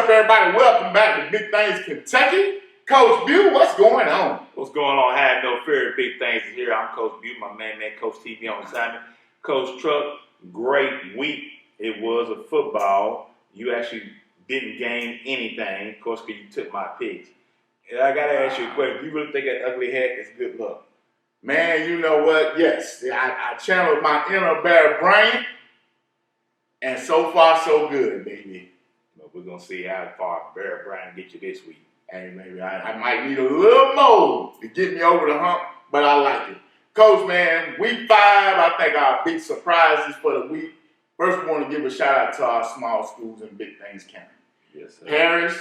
up, everybody? Welcome back to Big Things Kentucky. Coach Bew, what's going on? What's going on? Have no fear. Big Things is here. I'm Coach Bew, my man, Coach TV on assignment. Coach Truck, great week. It was of football. You actually didn't gain anything, of course, because you took my picks. And I got to ask you a question. You really think that ugly hat is good luck? Man, you know what? Yes, I channeled my inner bear brain, and so far, so good, baby. But we're going to see how far Bear Bryant get you this week. Hey, maybe I might need a little more to get me over the hump, but I like it. Coach, man, week 5, I think our big surprises for the week. First, we want to give a shout out to our small schools in Big Things County. Yes, sir. Harris,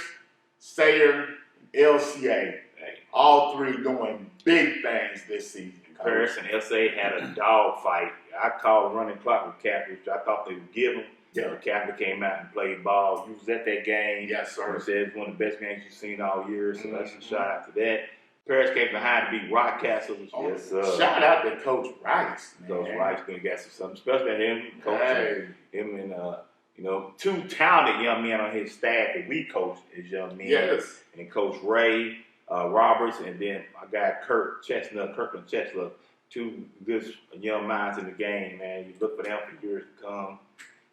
Sayre, and LCA. Hey. All three doing big things this season. Harris and LCA had a dog fight. I called running clock with Catholic, which I thought they would give them. Yeah. Catholic came out and played ball. You was at that game. Yes, sir. He said it's one of the best games you've seen all year, so that's a shout out to that. Paris came behind to beat Rockcastle. Yes, shout out to Coach Rice. Coach Rice gonna get something special to him. Coach him and two talented young men on his staff that we coach as young men. Yes. And Coach Ray Roberts, and then my guy Kirkland Chestnut, two good young minds in the game, man. You look for them for years to come.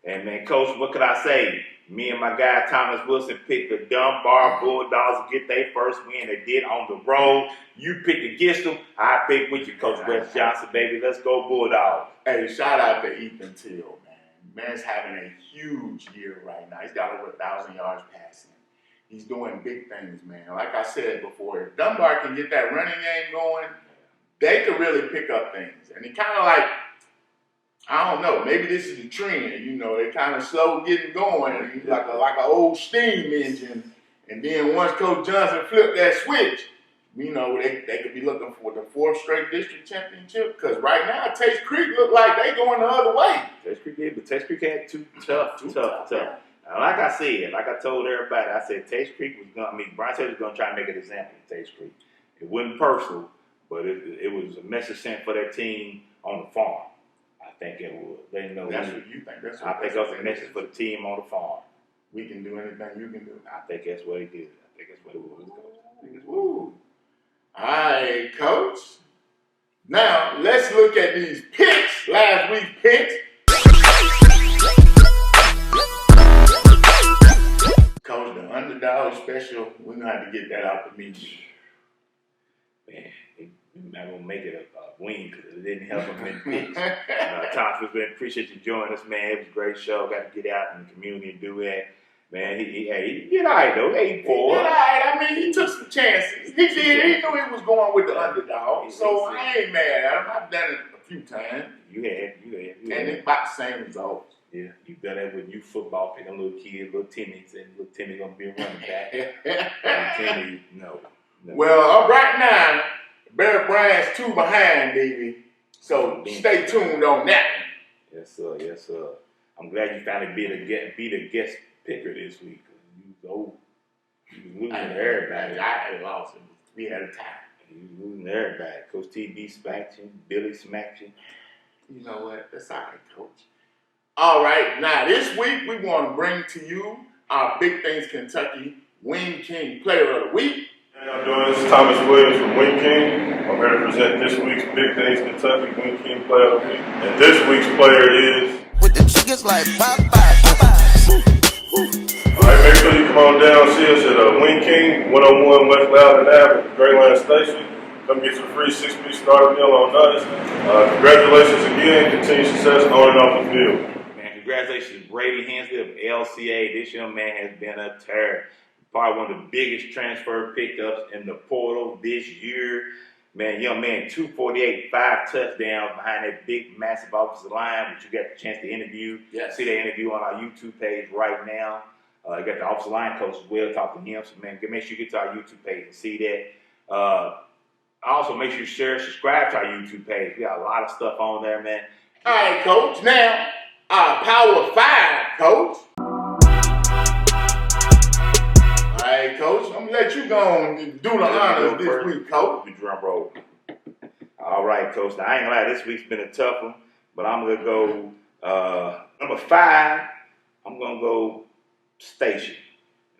And man, Coach, what could I say? Me and my guy Thomas Wilson picked the Dunbar Bulldogs to get their first win. They did on the road. You picked against them. I picked with you, Coach Wes Johnson, baby. Let's go Bulldogs. Hey, shout out to Ethan Till, man. Man's having a huge year right now. He's got over 1,000 yards passing. He's doing big things, man. Like I said before, if Dunbar can get that running game going, they could really pick up things. And he kind of like, I don't know, maybe this is the trend, they kind of slow getting going, like an old steam engine. And then once Coach Johnson flipped that switch, they could be looking for the 4th straight district championship. Because right now, Taste Creek look like they going the other way. Taste Creek did, but Taste Creek had too tough. Like I said, like I told everybody, I said Taste Creek Brian Taylor was going to try and make an example of Taste Creek. It wasn't personal, but it was a message sent for that team on the farm. I think it would. They know. That's what you think. I think that was a message for the team on the farm. We can do anything you can do. I think that's what it did. I think that's what it was, Coach. All right, Coach. Now, let's look at these picks, last week's picks. Coach, the underdog special, we're going to have to get that out the meeting. Man, I'm not going to make it a win because it didn't help him in picks. Thomas, we appreciate you joining us, man. It was a great show. Got to get out in the community and do that. Man, he did all right, though. 8-4. He did all right. I mean, he took some chances. He did. He knew he was going with the underdog. So I ain't mad at him. I've done it a few times. You had. And it's about the same results. Yeah, you've done that with youth football, picking little kids, little Timmy's, and little Timmy going to be a running back. Timmy, no. Well, right now, Barry Bryant's 2 behind, baby. So stay tuned on that one. Yes, sir. I'm glad you finally beat a guest picker this week. You was losing to everybody. I had lost him. We had a tie. You was losing to everybody. Coach TB smacked you. Billy smacked you. You know what? That's all right, Coach. All right. Now, this week, we want to bring to you our Big Things Kentucky Wing Kyng Player of the Week. How y'all doing? This is Thomas Williams from Wing Kyng. I'm here to present this week's Big Things Kentucky Wing Kyng Player of the Week. And this week's player is... With the chickens like Popeye. Alright, make sure you come on down, see us at Wing Kyng, 101 West Loudon Ave at the Greyland Station. Come get your free 6-piece starter meal on us. Congratulations again. Continued success on and off the field. Man, congratulations to Brady Hensley of LCA. This young man has been a terror. Probably one of the biggest transfer pickups in the portal this year. Man, young man, 248, 5 touchdowns behind that big, massive offensive line, which you got the chance to interview. Yes. See that interview on our YouTube page right now. You got the offensive line coach as well. Talk to him. So, man, make sure you get to our YouTube page and see that. Also, make sure you share, subscribe to our YouTube page. We got a lot of stuff on there, man. All right, Coach. Now, our Power 5, Coach. All right, Coach. I'm going to let you go and do the honors this week, Coach. Drum roll. All right, Coach. Now, I ain't gonna lie, this week's been a tough one, but I'm going to go number 5. I'm going to go Station.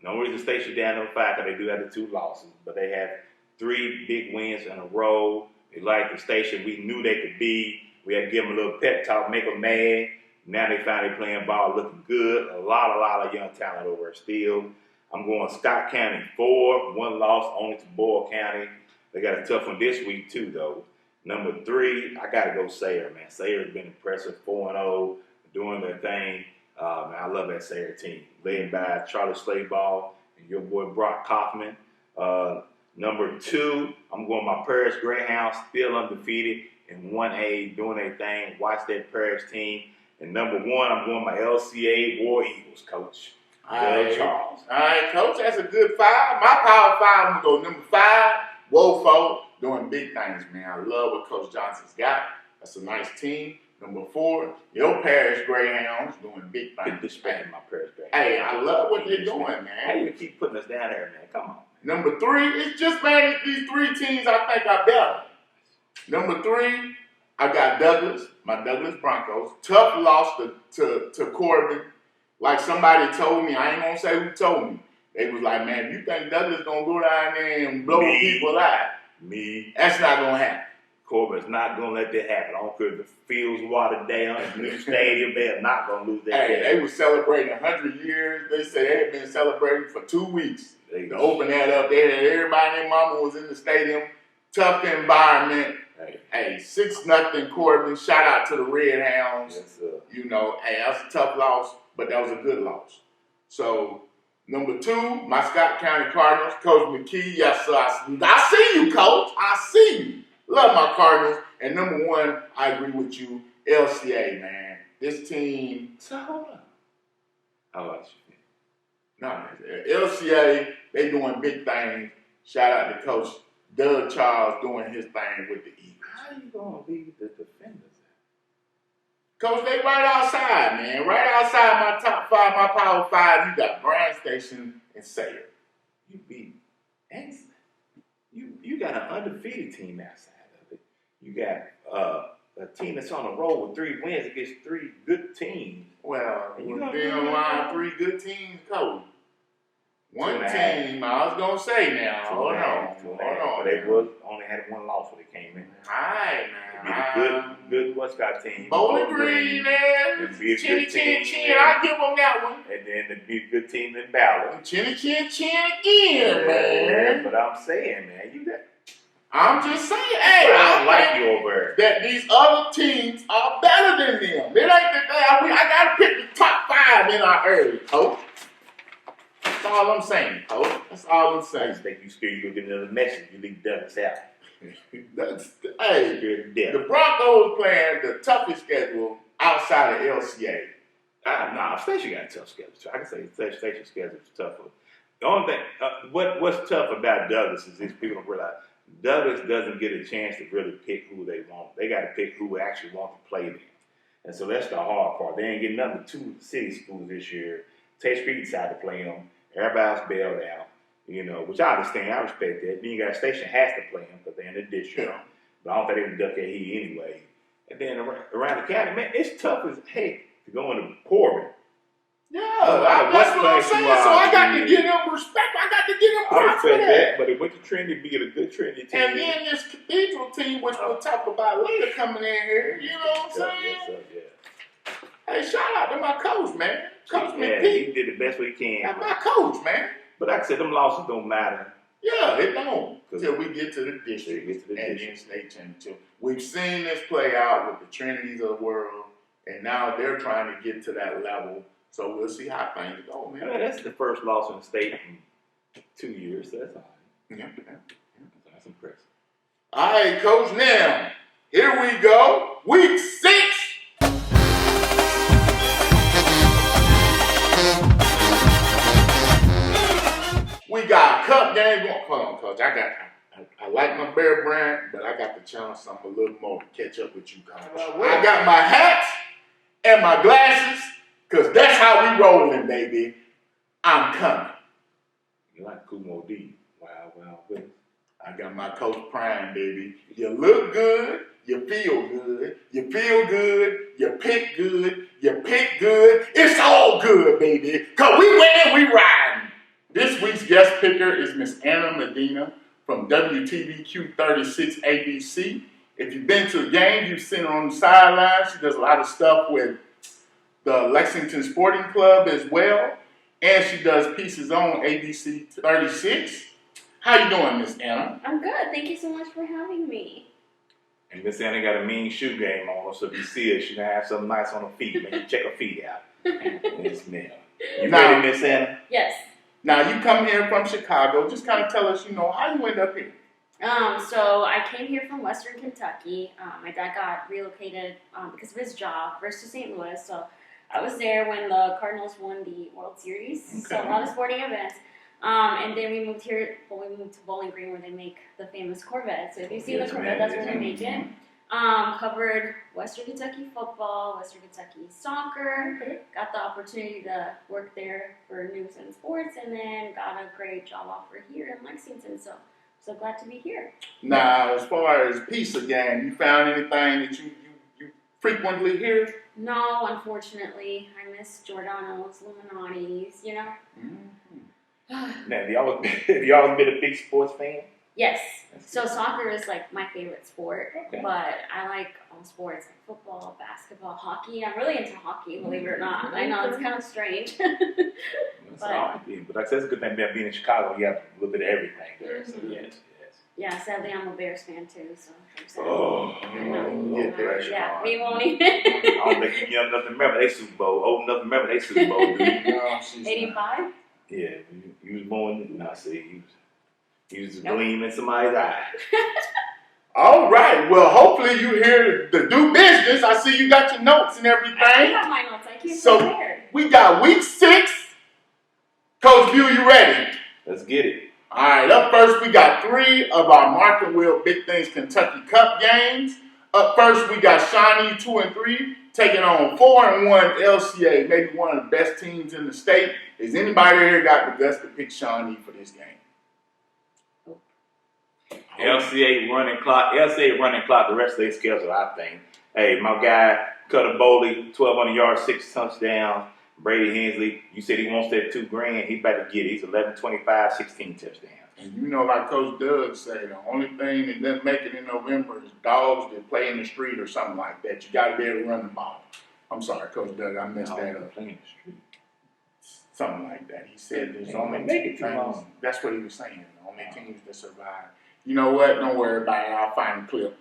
And the only reason the station down number 5 because they do have the 2 losses, but they have 3 big wins in a row. They like the station we knew they could be. We had to give them a little pep talk, make them mad. Now they finally playing ball, looking good. A lot of young talent over there still. I'm going Scott County 4, 1 loss only to Boyle County. They got a tough one this week too, though. Number 3, I got to go Sayre, man. Sayre's been impressive, 4-0, doing their thing. Man, I love that Sayre team, led by Charlie Slayball and your boy Brock Kaufman. Number 2, I'm going my Paris Greyhounds, still undefeated in 1A, doing their thing. Watch that Paris team. And number 1, I'm going my LCA War Eagles, Coach. Doug Charles. All right, Coach, that's a good 5. My power 5, I'm going to go number 5, Woeful, doing big things, man. I love what Coach Johnson's got. That's a nice team. Number 4, your Paris Greyhounds doing big things. Disrespecting my Paris Greyhounds. Hey, I love what they're doing, How man. you keep putting us down there, man? Come on. Number 3, it's just, man, these 3 teams I think are better. Number 3, I got Douglas, my Douglas Broncos. Tough loss to Corbin. Like somebody told me, I ain't gonna say who told me. They was like, man, you think Douglas gonna go down there and blow people out? Me. That's not gonna happen. Corbin's not gonna let that happen. I don't care if the field's watered down, the new stadium, they're not gonna lose that game. They were celebrating 100 years. They said they had been celebrating for 2 weeks. To open that up, they had everybody and their mama was in the stadium. Tough environment. Hey, 6-0 Corbin. Shout out to the Red Hounds. Yes, sir. You know, hey, that's a tough loss, but that was a good loss. So, number 2, my Scott County Cardinals, Coach McKee. Yes, sir. I see you, Coach. I see you. Love my Cardinals. And number 1, I agree with you, LCA, man. This team. So hold on. How about you? No, LCA, they doing big things. Shout out to Coach Doug Charles doing his thing with the Eagles. How you gonna leave the defenders at? Coach, they right outside, man. Right outside my top 5, my power 5. You got Bryan Station and Sayre. You beat excellent. You got an undefeated team outside of it. You got a team that's on a roll with 3 wins against 3 good teams. Well, And you we're gonna being do around it. 3 good teams, Coach. One 2.5. team, I was going to say now. Hold on. But they only had 1 loss when they came in. All right, Beat man. a good Westcott team. Bowling Green, man. Beat a Chinny, good chin, team. chin. I'll give them that one. And then they beat a good team in Ballard. Chinny, chin, chin again, man. But I'm saying, man, you got. I'm just saying, hey, I don't I like think you over that these other teams are better than them. It ain't that I got to pick the top 5 in our area, Coach. That's all I'm saying, Coach. That's all I'm I saying. just think you scared you go get another message. You leave Douglas out. Hey, Scared to death. the Broncos playing the toughest schedule outside of LCA. Nah, Station got a tough schedule. I can say Station schedule is tougher. The only thing, what's tough about Douglas is these people don't realize Douglas doesn't get a chance to really pick who they want. They got to pick who actually want to play them. And so that's the hard part. They ain't getting none of the 2 city schools this year. Tate Street decided to play them. Everybody else bailed out, you know, which I understand. I respect that. Then you got Station has to play them because they're in the district. Yeah. But I don't think they would duck that heat anyway. And then around the county, man, it's tough as heck to go into Corbin. Yeah, What that's what I'm place saying. you So I got to are, give them respect. I got to give them I props for respect that. that, but it went to Trinity being a good Trinity team. And then this Cathedral team, which we'll talk about later, coming in here. You know what I'm saying? Yes, sir, yeah. Hey, shout out to my coach, man. Coach Yeah, McPhee. he did the best way he can. That's my coach, man. But like I said, them losses don't matter. Yeah, it don't. Until we get to the district Get to the and district. then state championship. We've seen this play out with the Trinities of the world, and now they're trying to get to that level. So we'll see how things go, I man. mean, that's the first loss in the state in 2 years, so that's all right. Yeah. That's impressive. All right, Coach, now, here we go. Week 6. We got a cup game going. Hold on, Coach. I like my Bear brand, but I got to challenge something a little more to catch up with you, Coach. I got my hat and my glasses, because that's how we rolling, baby. I'm coming. You like Kumo D. Wow, West. I got my Coach Prime, baby. You look good, you feel good, you feel good, you pick good, you pick good. It's all good, baby. Because we winning, we riding. This week's guest picker is Miss Ana Medina from WTVQ 36 ABC. If you've been to a game, you've seen her on the sidelines. She does a lot of stuff with the Lexington Sporting Club as well. And she does pieces on ABC 36. How you doing, Miss Ana? I'm good. Thank you so much for having me. And Miss Anna got a mean shoe game on, so if you see her, she gonna have something nice on her feet. Man, you check her feet out. Yes, ma'am. You ready, Miss Anna? Yes. Now, you come here from Chicago. Just kind of tell us, how you end up here. So I came here from Western Kentucky. My dad got relocated because of his job versus St. Louis. So I was there when the Cardinals won the World Series. Okay. So a lot of sporting events. And then we moved here. Well, we moved to Bowling Green where they make the famous Corvette. So if you see the Corvette, that's where they make it. Covered Western Kentucky football, Western Kentucky soccer. Got the opportunity to work there for news and sports, and then got a great job offer here in Lexington. So glad to be here. Now, as far as pizza game, you found anything that you frequently hear? No, unfortunately, I miss Giordano's, Illuminati's. Now, have y'all always been a big sports fan? Yes. So soccer is like my favorite sport, Okay. but I like all sports like football, basketball, hockey. I'm really into hockey, believe it or not. I know it's kind of strange. That's all right. Yeah, but that's a good thing about being in Chicago. You have a little bit of everything there. So yes. Yeah, sadly, I'm a Bears fan too, so I'm sad. Oh, Get there. Yeah, we won't even. I don't think you young enough to remember they Super Bowl. Old enough to remember they Super Bowl. Do you? No, she's not. 85? Yeah, you was born. No, see, he was a gleam in somebody's eye. All right. Well, hopefully you hear the do business. I see you got your notes and I everything. got my notes. I came So prepared. we got week 6. Coach Bew, you ready? Let's get it. All right. Up first, we got 3 of our Mark and Will Big Things Kentucky Cup games. Up first, we got Shawnee 2 and 3 taking on 4 and 1 LCA, maybe one of the best teams in the state. Is anybody here got the guts to pick Shawnee for this game? LCA running clock. The rest of their schedule, I think. Hey, my guy Cutter Bowley, 1,200 yards, 6 touchdowns. Brady Hensley, you said he wants that $2,000. He better get it. He's 11-25, 16 touchdowns. And like Coach Doug said, the only thing that doesn't make it in November is dogs that play in the street or something like that. You got to be able to run the ball. I'm sorry, Coach Doug, I messed that up. Playing the street. Something like that. He said there's They only make it two too things. long. That's what he was saying. The only teams that survive. You know what? Don't worry about it. I'll find the clip.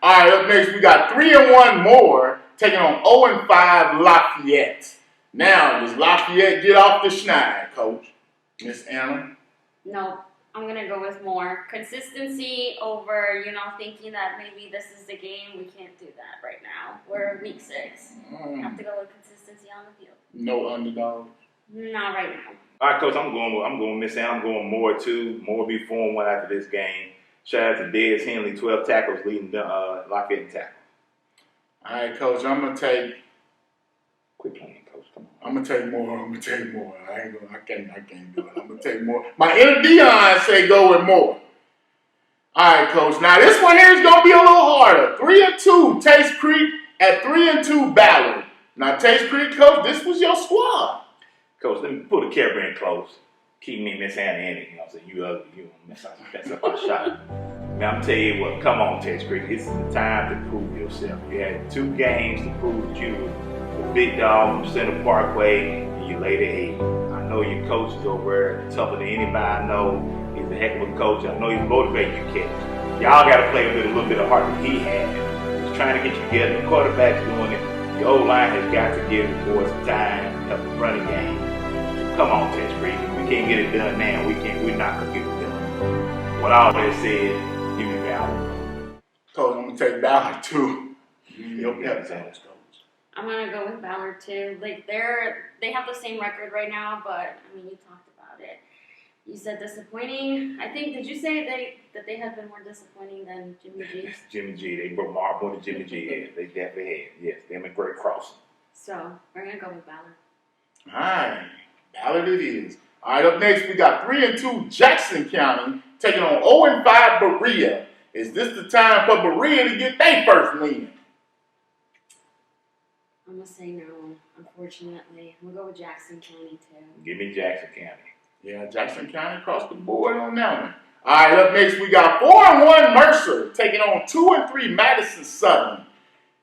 All right, up next we got 3 and 1 more taking on 0 and 5 Lafayette. Now, does Lafayette get off the schneid, Coach? Miss Anna? No, I'm going to go with more. Consistency over, thinking that maybe this is the game. We can't do that right now. We're week 6. Have to go with consistency on the field. No underdog. Not right now. All right, Coach, I'm going Miss Anna. I'm going more too. More be 4-1 after this game. Shout out to Dez Henley, 12 tackles leading Lafayette in tackles. All right, Coach, I'm going to take. Quit playing, Coach. Come on. I'm gonna take more. I can't do it. I'm gonna take more. My inner Dion say go with more. All right, Coach. Now this one here is gonna be a little harder. 3 and 2, Taste Creek at 3 and 2, Ballard. Now Taste Creek, Coach, this was your squad. Coach, let me pull the camera in close. Keep me Miss Anna in it. So you ugly, you don't mess up our shot. Now I'm telling you what. Come on, Taste Creek. This is the time to prove yourself. You had 2 games to prove that you were the big dog from Center Parkway, and you laid an 8. I know your coach is over there tougher than anybody I know. He's a heck of a coach. I know he's motivating you kids. Y'all got to play with a little bit of heart that he had. He's trying to get you together. The quarterback's doing it. The O-line has got to give the boys some time to help the running game. Come on, Taste Creek. If we can't get it done now, we're not going to get it done. What all that said, give me Ballard. Coach, I'm gonna take Ballard too. Your pep talk, Coach. I'm gonna go with Ballard too. Like they have the same record right now, but you talked about it. You said disappointing. I think did you say that they have been more disappointing than Jimmy G? Jimmy G, they broke more than Jimmy G had. They definitely had. Yes, them and Greg Crossing. So we're gonna go with Ballard. All right, Ballard it is. All right, up next we got 3 and 2 Jackson County taking on 0 and 5 Berea. Is this the time for Berea to get their first win? I'm gonna say no, unfortunately. I'm gonna go with Jackson County too. Give me Jackson County. Yeah, Jackson County across the board on that one. All right, up next we got 4-1 Mercer taking on 2-3 Madison Southern.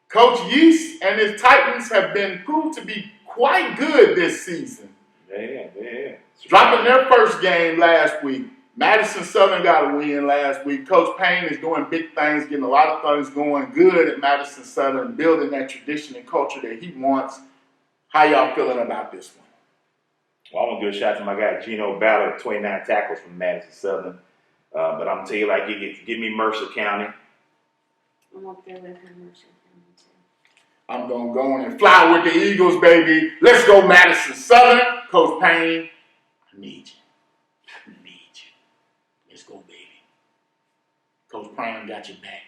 Coach Yeast and his Titans have been proved to be quite good this season. Yeah. Dropping their first game last week. Madison Southern got a win last week. Coach Payne is doing big things, getting a lot of things going good at Madison Southern, building that tradition and culture that he wants. How y'all feeling about this one? Well, I want to give a shout out to my guy Gino Ballard, 29 tackles from Madison Southern. But I'm going to tell you, like, give me Mercer County. I'm up there with Mercer County too. I'm going to go on and fly with the Eagles, baby. Let's go Madison Southern. Coach Payne, I need you. Let's go, baby. Coach Payne got your back.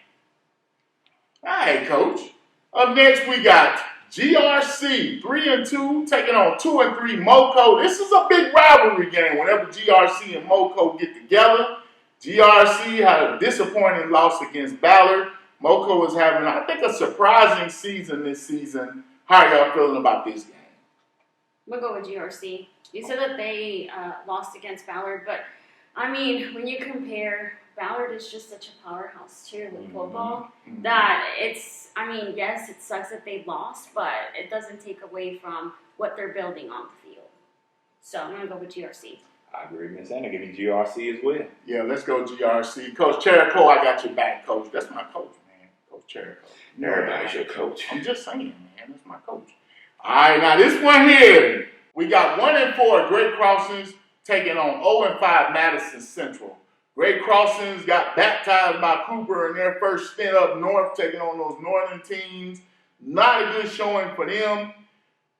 All right, Coach. Up next, we got GRC 3-2 taking on 2-3 Moco. This is a big rivalry game whenever GRC and Moco get together. GRC had a disappointing loss against Ballard. Moco is having, I think, a surprising season this season. How are y'all feeling about this game? I'm gonna go with GRC. You said that they lost against Ballard, but I mean, when you compare, Ballard is just such a powerhouse too with football that it's, I mean, yes, it sucks that they lost, but it doesn't take away from what they're building on the field. So I'm gonna go with GRC. I agree, Miss Anna. Give me GRC as well. Yeah, let's go GRC. Coach Cherico, I got your back, Coach. That's my coach, man. Coach Cherico. Everybody's your coach. I'm just saying, man. That's my coach. All right, now this one here. We got 1-4 Great Crossings taking on 0-5 Madison Central. Great Crossings got baptized by Cooper in their first stint up north, taking on those northern teams. Not a good showing for them.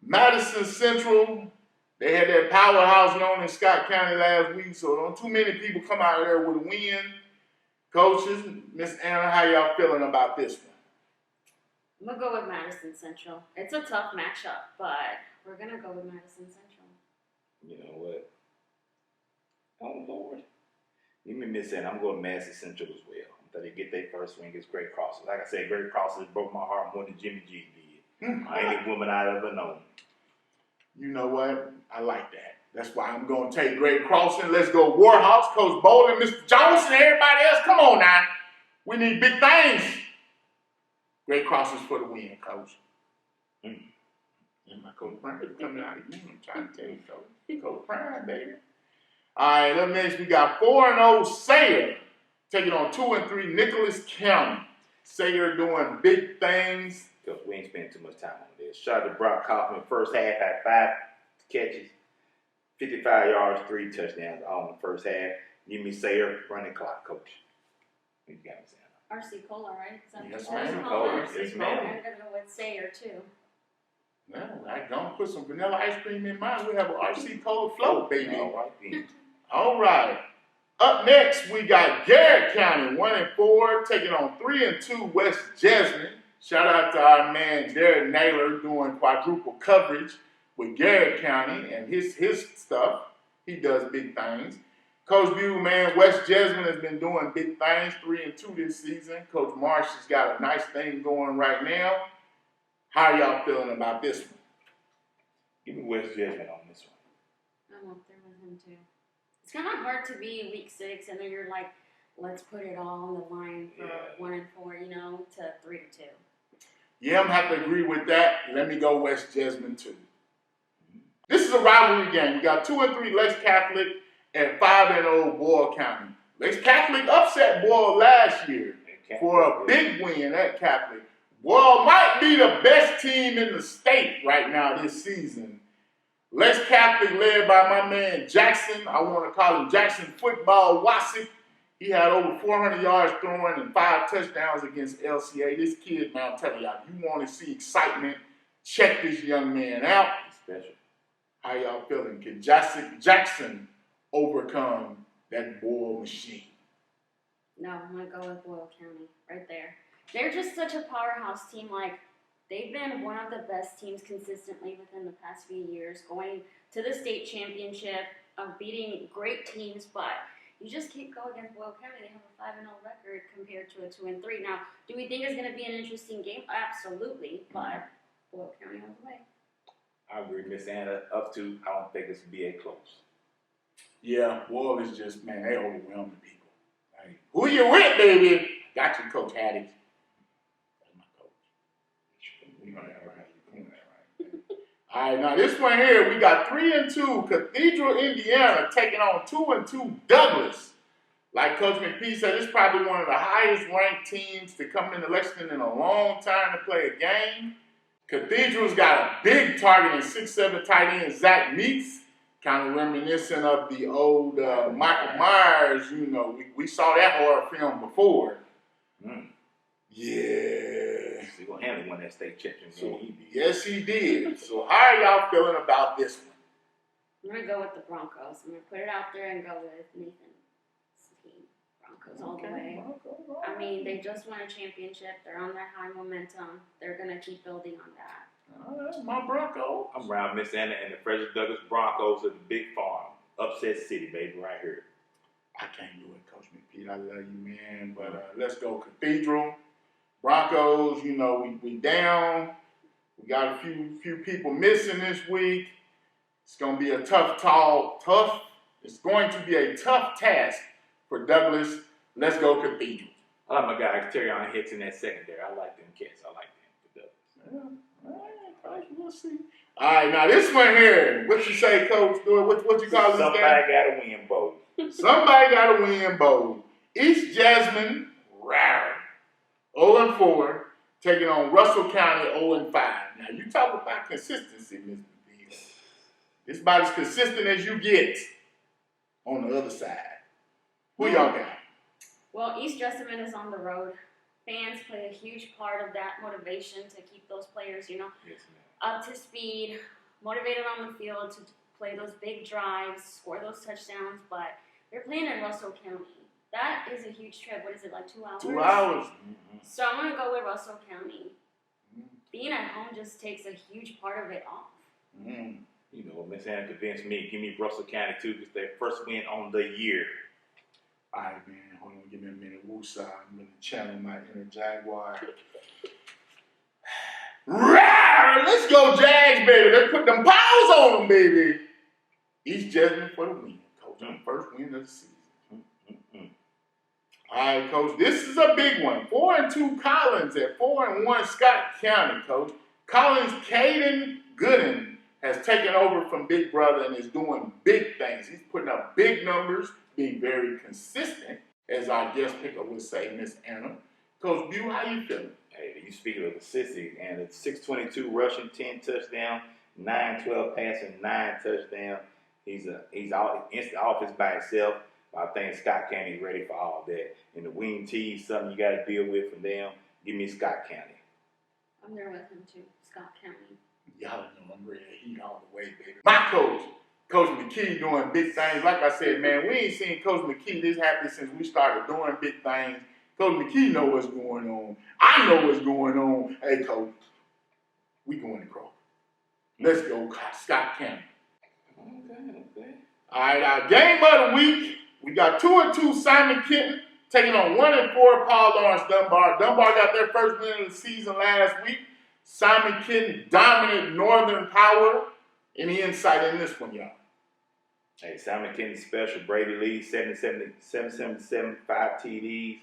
Madison Central, they had that powerhouse known in Scott County last week, so don't too many people come out there with a win. Coaches, Miss Anna, how y'all feeling about this one? I'm gonna go with Madison Central. It's a tough matchup, but we're gonna go with Madison Central. You know what? Oh, Lord. Give me Miss Anna. I'm going to Madison Central as well. Until they get their first win against Great Crossings. Like I said, Great Crossings broke my heart more than Jimmy G did. I ain't a woman I've ever known. You know what? I like that. That's why I'm going to take Great Crossing. Let's go Warhawks, Coach Bowling, Mr. Jones, and everybody else. Come on now. We need big things. Great Crossings for the win, Coach. And my Coach Prime is coming out again. I'm trying to tell you, Coach. Coach Prime, baby. All right, up next we got 4-0 Sayre taking on 2-3 Nicholas County. Sayre doing big things. Because we ain't spending too much time on this. Shout out to Brock Kaufman. First half had 5 catches, 55 yards, 3 touchdowns all in the first half. Give me Sayre, running clock, Coach. You got me saying. RC Cola, right? Yes, what it's ma'am. called? Cola. Yes, ma'am. I'm gonna go with Sayre too. Well, I don't put some vanilla ice cream in mine. We have an RC Cola float, baby. All right, then. All right. Up next, we got Garrett County, 1-4, taking on 3-2 West Jasmine. Shout out to our man Derek Naylor doing quadruple coverage with Garrett County and his stuff. He does big things. Coach Buell, man, West Jasmine has been doing big things, 3-2 this season. Coach Marsh has got a nice thing going right now. How are y'all feeling about this one? Give me West Jasmine on this one. I'm up there with him too. It's kind of hard to be week 6 and then you're like, let's put it all on the line for 1-4, you know, to 3-2. Yeah, I'm gonna have to agree with that. Let me go West Jasmine too. This is a rivalry game. We got 2-3 Lex Catholic and 5-0 Boyle County. Lex Catholic upset Boyle last year for a big win at Catholic. Boyle might be the best team in the state right now this season. Lex Catholic led by my man Jackson. I want to call him Jackson Football Wassick. He had over 400 yards throwing and 5 touchdowns against LCA. This kid, man, I'm telling y'all, you want to see excitement, check this young man out. Special. How y'all feeling? Can Jackson overcome that Boyle machine? No, I'm going to go with Boyle County right there. They're just such a powerhouse team. Like, they've been one of the best teams consistently within the past few years, going to the state championship, beating great teams, but you just can't go against Boyle County. They have a 5-0 record compared to a 2-3. Now, do we think it's going to be an interesting game? Absolutely, but Boyle County all the way. I agree, Miss Anna. Up to, I don't think it's BA close. Yeah, Boyle is just, man, they overwhelm the people. Like, who you with, baby? Got you, Coach Hattie. That's my coach. We know that right. You know that right. All right, now this one here, we got 3-2 Cathedral, Indiana, taking on 2-2 Douglas. Like Coach McPhee said, it's probably one of the highest ranked teams to come into Lexington in a long time to play a game. Cathedral's got a big target in 6'7" tight end Zach Meeks, kind of reminiscent of the old Michael Myers. You know, we saw that horror film before. Yeah. He's going to handle one that state champion game. Yes, he did. So how are y'all feeling about this one? I'm going to go with the Broncos. I'm going to put it out there and go with Nathan's team. Broncos all the way. I mean, they just won a championship. They're on that high momentum. They're going to keep building on that. All right, my Broncos. I'm around Miss Anna and the Frederick Douglass Broncos at the Big Farm. Upset City, baby, right here. I can't do it, Coach McPhee. I love you, man. But let's go Cathedral. Broncos, you know, we down. We got a few people missing this week. It's going to be a it's going to be a tough task for Douglas. Let's go Cathedral. I like my guy, Terrion Hicks in that secondary. I like them cats. I like them for Douglas. Yeah. All right, we'll see. All right, now this one here. What you say, Coach? What you call this Somebody game? got to win, Bo. Somebody got to win, Bo. East Jasmine, rare. 0-4, taking on Russell County 0-5. Now, you talk about consistency, Mr. B. It's about as consistent as you get on the other side. Who y'all got? Well, East Jessamine is on the road. Fans play a huge part of that motivation to keep those players, Yes, up to speed, motivated on the field to play those big drives, score those touchdowns. But they're playing in Russell County. That is a huge trip. What is it, like 2 hours? 2 hours. Mm-hmm. So I'm going to go with Russell County. Being at home just takes a huge part of it off. Mm-hmm. You know, Miss Anna convinced me. Give me Russell County, too, because their first win on the year. All right, man. Hold on. Give me a minute. Woosah. I'm going to channel my inner Jaguar. Rawr! Let's go Jags, baby. Let's put them paws on them, baby. East Jasmine for the win, Coach. First win of the season. All right, Coach. This is a big one. 4-2 Collins at 4-1 Scott County, Coach. Collins Caden Gooden has taken over from Big Brother and is doing big things. He's putting up big numbers, being very consistent, as our guest picker would say, Miss Anna. Coach Bew, how you feeling? Hey, you speaking of consistency, and it's 622 rushing, 10 touchdowns, 9-12 passing, 9 touchdowns. He's out instant offense by himself. I think Scott County is ready for all that. And the wing T, something you got to deal with from them. Give me Scott County. I'm there with him too, Scott County. Y'all know I'm ready to heat all the way, baby. My coach, Coach McKee, doing big things. Like I said, man, we ain't seen Coach McKee this happy since we started doing big things. Coach McKee know what's going on. I know what's going on. Hey, Coach, we going to Crow. Let's go, Scott County. Okay. All right, our game of the week. We got 2-2 Simon Kenton taking on 1-4 Paul Lawrence Dunbar. Dunbar got their first win of the season last week. Simon Kenton dominant Northern Power. Any insight in this one, y'all? Hey, Simon Kenton special. Brady Lee, 777, 5 TDs.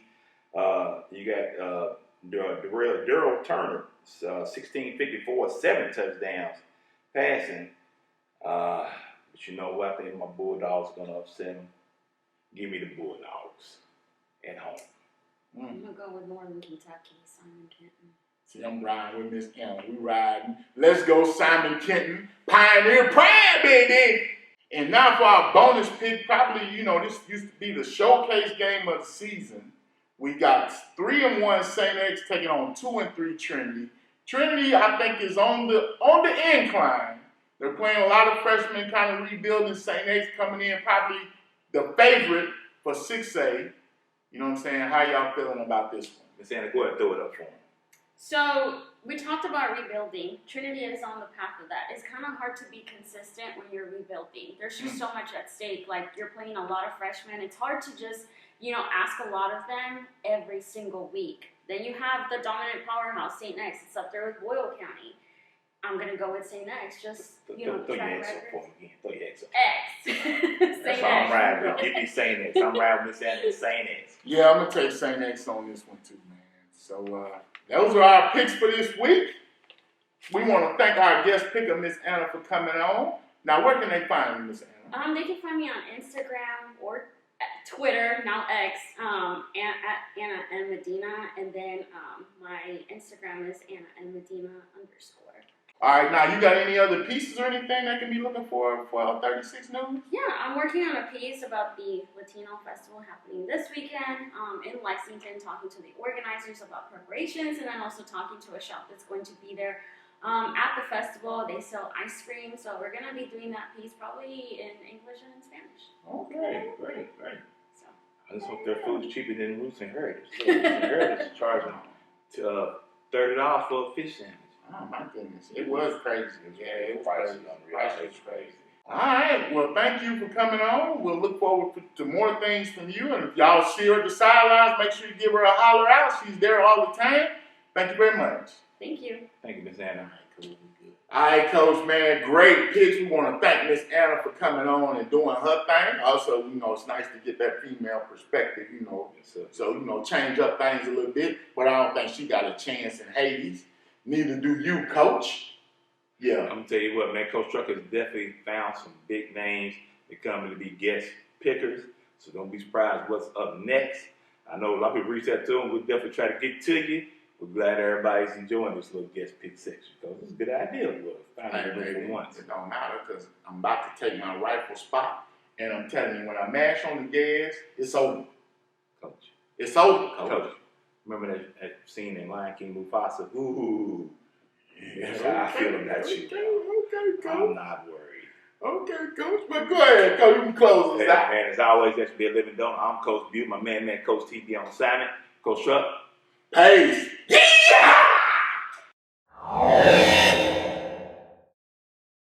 You got Daryl Turner, 1654, 7 touchdowns passing. But you know what? I think my Bulldogs are going to upset them. Give me the Bulldogs at home. I'm going to go with Northern Kentucky, Simon Kenton. See, I'm riding with Miss Anna. We riding. Let's go Simon Kenton. Pioneer Pride, baby. And now for our bonus pick, probably, this used to be the showcase game of the season. We got 3-1 St. X taking on 2-3 Trinity. Trinity, I think, is on the incline. They're playing a lot of freshmen, kind of rebuilding. St. X coming in, probably the favorite for 6A. You know what I'm saying? How y'all feeling about this one? Miss Anna, go ahead and throw it up for them. So we talked about rebuilding. Trinity is on the path of that. It's kind of hard to be consistent when you're rebuilding. There's just so much at stake. Like, you're playing a lot of freshmen. It's hard to just, ask a lot of them every single week. Then you have the dominant powerhouse, St. X. It's up there with Boyle County. I'm gonna go with St. X. Just you know, Throw your track X up record. for me again. Throw your X up. X. That's St. all I'm X. riding with. Give me St. X. I'm riding with Miss Anna and St. X. Yeah, I'm gonna take St. X on this one too, man. So those are our picks for this week. We want to thank our guest picker, Miss Anna, for coming on. Now, where can they find you, Miss Anna? They can find me on Instagram or Twitter, now X, at Ana and Medina, and then my Instagram is Ana and Medina _. All right, now you got any other pieces or anything that can be looking for 36 News? Yeah, I'm working on a piece about the Latino Festival happening this weekend in Lexington, talking to the organizers about preparations, and then also talking to a shop that's going to be there at the festival. They sell ice cream, so we're going to be doing that piece probably in English and in Spanish. Okay, great. So. I just hope their food's cheaper than Roots and Heritage. So Roots and Heritage is charging $30 for a fish sandwich. Oh my goodness, it was crazy. Yeah, it was Price is crazy. unreal. Price was crazy. All right, well, thank you for coming on. We'll look forward to more things from you. And if y'all see her at the sidelines, make sure you give her a holler out. She's there all the time. Thank you very much. Thank you. Thank you, Miss Anna. All right, Coach, man, great picks. We want to thank Miss Anna for coming on and doing her thing. Also, you know, it's nice to get that female perspective, you know. So, you know, change up things a little bit. But I don't think she got a chance in Hades. Neither do you, Coach. Yeah. I'm going to tell you what, man, Coach Truck has definitely found some big names that coming to be guest pickers. So don't be surprised what's up next. I know a lot of people reached out to him. We'll definitely try to get to you. We're glad everybody's enjoying this little guest pick section because it's a good idea. It don't matter because I'm about to take my rightful spot. And I'm telling you, when I mash on the gas, it's over. Coach. It's over, Coach. Remember that scene in Lion King Mufasa? Ooh. That's how I feel about you. Okay, Coach. I'm not worried. Okay, Coach. But go ahead, Coach. You can close us out. Man, as always, that's be a living donor. I'm Coach Butte, my man, Coach TB on assignment. Coach Truck. Peace.